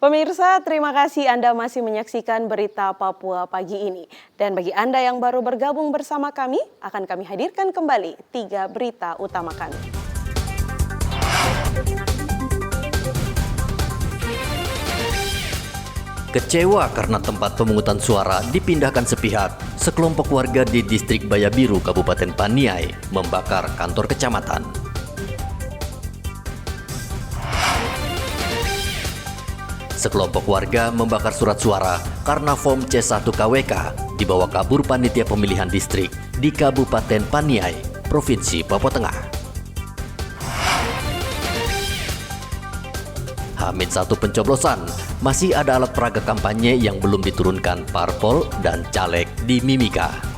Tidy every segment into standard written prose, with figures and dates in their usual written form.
Pemirsa, terima kasih Anda masih menyaksikan berita Papua pagi ini. Dan bagi Anda yang baru bergabung bersama kami, akan kami hadirkan kembali 3 berita utama kami. Kecewa karena tempat pemungutan suara dipindahkan sepihak, sekelompok warga di distrik Bayabiru, Kabupaten Paniai, membakar kantor kecamatan. Sekelompok warga membakar surat suara karena form C1 KWK dibawa kabur panitia pemilihan distrik di Kabupaten Paniai, Provinsi Papua Tengah. H-1 pencoblosan, masih ada alat peraga kampanye yang belum diturunkan parpol dan caleg di Mimika.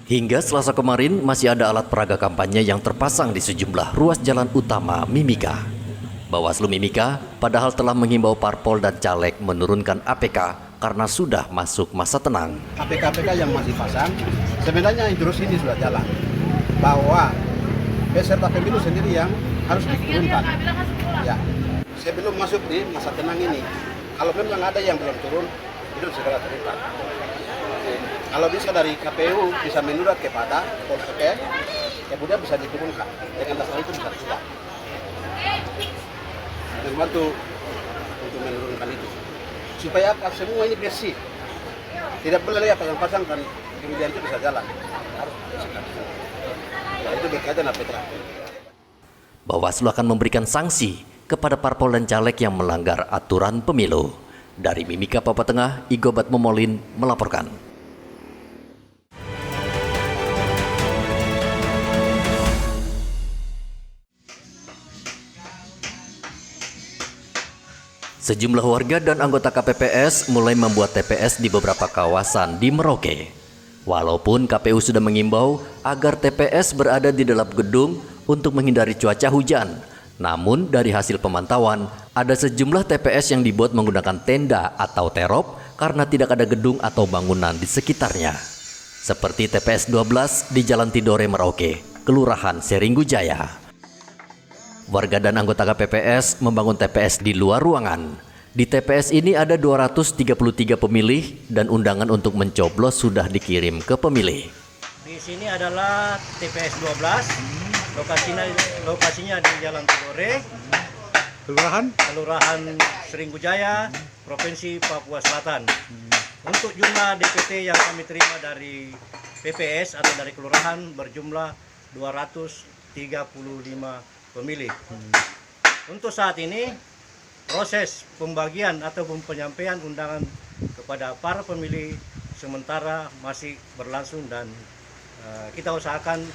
Hingga Selasa kemarin masih ada alat peraga kampanye yang terpasang di sejumlah ruas jalan utama Mimika. Bawaslu Mimika padahal telah menghimbau parpol dan caleg menurunkan APK karena sudah masuk masa tenang. APK yang masih pasang, sebenarnya instruksi ini sudah jalan bahwa peserta pemilu sendiri yang harus diturunkan. Ya, sebelum masuk di masa tenang ini, kalau memang ada yang belum turun, itu segera turunkan. Kalau bisa dari KPU bisa menurat kepada Polsek, kemudian bisa diturunkan. Dengan dasar itu bisa turun. Membantu untuk menurunkan itu. Supaya apa? Semua ini bersih. Tidak boleh apa yang pasang kan kemudian itu bisa jalan. Harus bersihkan. Ya, itu berkaitan APK. Bawaslu akan memberikan sanksi kepada parpol dan caleg yang melanggar aturan pemilu. Dari Mimika, Papua Tengah, Igobat Momolin melaporkan. Sejumlah warga dan anggota KPPS mulai membuat TPS di beberapa kawasan di Merauke. Walaupun KPU sudah mengimbau agar TPS berada di dalam gedung untuk menghindari cuaca hujan, namun dari hasil pemantauan, ada sejumlah TPS yang dibuat menggunakan tenda atau terop karena tidak ada gedung atau bangunan di sekitarnya. Seperti TPS 12 di Jalan Tidore, Merauke, Kelurahan Seringgu Jaya. Warga dan anggota KPPS membangun TPS di luar ruangan. Di TPS ini ada 233 pemilih dan undangan untuk mencoblos sudah dikirim ke pemilih. Di sini adalah TPS 12, lokasinya di Jalan Tidore, Kelurahan Seringgu Jaya, Provinsi Papua Selatan. Untuk jumlah DPT yang kami terima dari PPS atau dari kelurahan berjumlah 235 pemilih. Untuk saat ini proses pembagian atau penyampaian undangan kepada para pemilih sementara masih berlangsung dan kita usahakan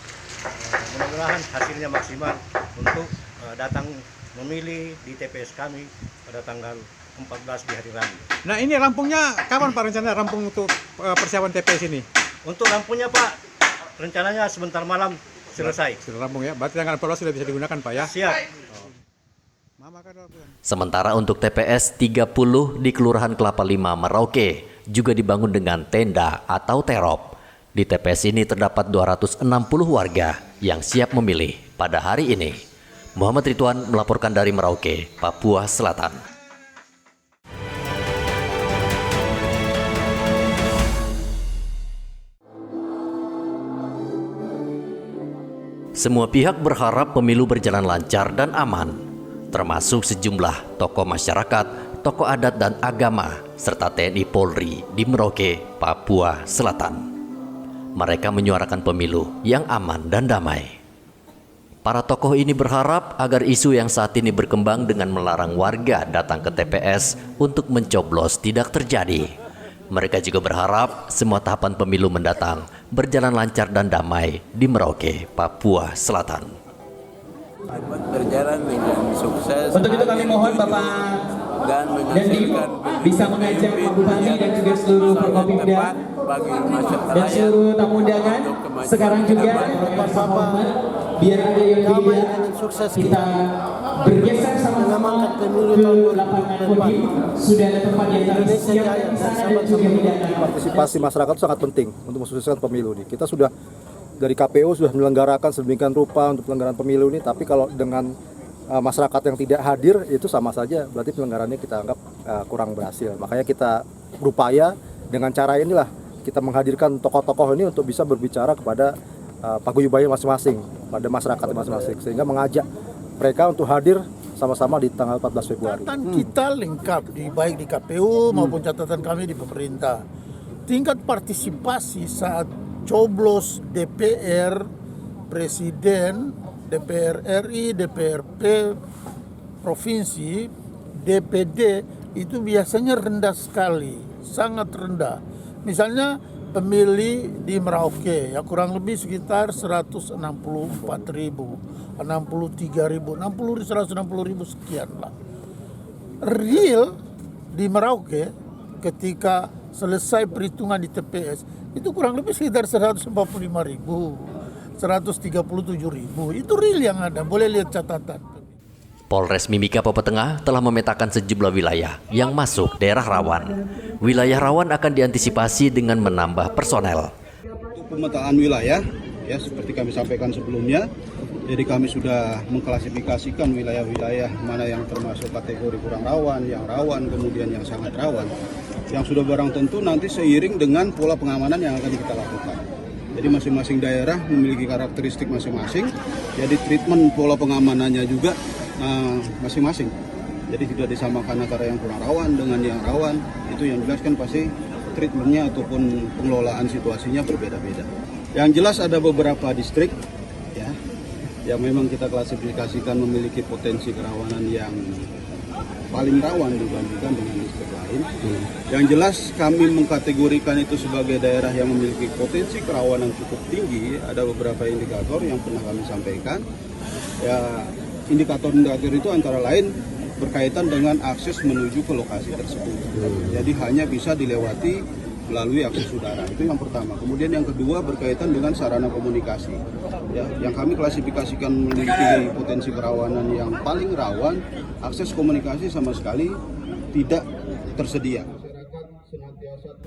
mudah-mudahan hasilnya maksimal untuk datang memilih di TPS kami pada tanggal 14 di hari Rabu. Nah, ini rampungnya kapan Pak rencana rampung untuk persiapan TPS ini? Untuk rampungnya Pak, rencananya sebentar malam selesai. Sudah rampung ya, berarti tanggal 14 sudah bisa digunakan Pak ya? Siap. Sementara untuk TPS 30 di Kelurahan Kelapa Lima, Merauke juga dibangun dengan tenda atau terop. Di TPS ini terdapat 260 warga yang siap memilih pada hari ini. Muhammad Ridwan melaporkan dari Merauke, Papua Selatan. Semua pihak berharap pemilu berjalan lancar dan aman, termasuk sejumlah tokoh masyarakat, tokoh adat dan agama, serta TNI Polri di Merauke, Papua Selatan. Mereka menyuarakan pemilu yang aman dan damai. Para tokoh ini berharap agar isu yang saat ini berkembang dengan melarang warga datang ke TPS untuk mencoblos tidak terjadi. Mereka juga berharap semua tahapan pemilu mendatang berjalan lancar dan damai di Merauke, Papua Selatan. Berjalan dengan sukses. Untuk itu kami mohon Bapak Dendi bisa mengajak Pak Bupati dan juga seluruh Forkopimda dan seluruh tamu undangan sekarang juga biar ada yang tidak kita bergeser sama-sama ke lapangan podium. Sudah ada tempat yang tersiapkan di sana dan juga hidangan. Partisipasi masyarakat itu sangat penting untuk mensukseskan pemilu ini. Kita sudah dari KPU sudah menyelenggarakan sedemikian rupa untuk penyelenggaraan pemilu ini, tapi kalau dengan masyarakat yang tidak hadir itu sama saja, berarti penyelenggaraannya kita anggap kurang berhasil. Makanya kita berupaya dengan cara inilah kita menghadirkan tokoh-tokoh ini untuk bisa berbicara kepada paguyuban masing-masing, pada masyarakat masing-masing, sehingga mengajak mereka untuk hadir sama-sama di tanggal 14 Februari. Catatan kita lengkap, baik di KPU maupun catatan kami di pemerintah. Tingkat partisipasi saat coblos DPR, Presiden, DPR RI, DPRP, Provinsi, DPD itu biasanya rendah sekali, sangat rendah. Misalnya pemilih di Merauke ya kurang lebih sekitar 164.000, 63.000, 160.000 sekian lah. Real di Merauke ketika selesai perhitungan di TPS itu kurang lebih sekitar 145.000, 137.000. Itu real yang ada, boleh lihat catatan. Polres Mimika Papua Tengah telah memetakan sejumlah wilayah yang masuk daerah rawan. Wilayah rawan akan diantisipasi dengan menambah personel. Untuk pemetaan wilayah, ya seperti kami sampaikan sebelumnya, jadi kami sudah mengklasifikasikan wilayah-wilayah mana yang termasuk kategori kurang rawan, yang rawan, kemudian yang sangat rawan. Yang sudah barang tentu nanti seiring dengan pola pengamanan yang akan kita lakukan. Jadi masing-masing daerah memiliki karakteristik masing-masing, jadi treatment pola pengamanannya juga masing-masing. Jadi tidak disamakan antara yang kurang rawan dengan yang rawan. Itu yang jelas kan pasti treatmentnya ataupun pengelolaan situasinya berbeda-beda. Yang jelas ada beberapa distrik ya yang memang kita klasifikasikan memiliki potensi kerawanan yang paling rawan dibandingkan dengan distrik lain. Yang jelas kami mengkategorikan itu sebagai daerah yang memiliki potensi kerawanan cukup tinggi. Ada beberapa indikator yang pernah kami sampaikan. Ya, indikator-indikator itu antara lain berkaitan dengan akses menuju ke lokasi tersebut. Jadi hanya bisa dilewati melalui akses udara. Itu yang pertama. Kemudian yang kedua berkaitan dengan sarana komunikasi. Ya, yang kami klasifikasikan memiliki potensi kerawanan yang paling rawan, akses komunikasi sama sekali tidak tersedia.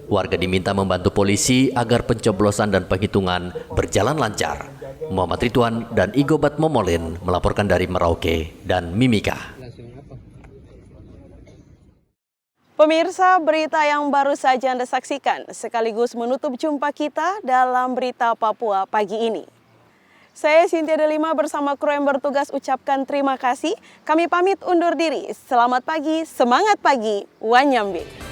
Warga diminta membantu polisi agar pencoblosan dan penghitungan berjalan lancar. Muhammad Ridwan dan Igobat Momolin melaporkan dari Merauke dan Mimika. Pemirsa, berita yang baru saja Anda saksikan sekaligus menutup jumpa kita dalam Berita Papua pagi ini. Saya Cynthia Delima bersama kru yang bertugas ucapkan terima kasih. Kami pamit undur diri. Selamat pagi, semangat pagi, Wanyambe.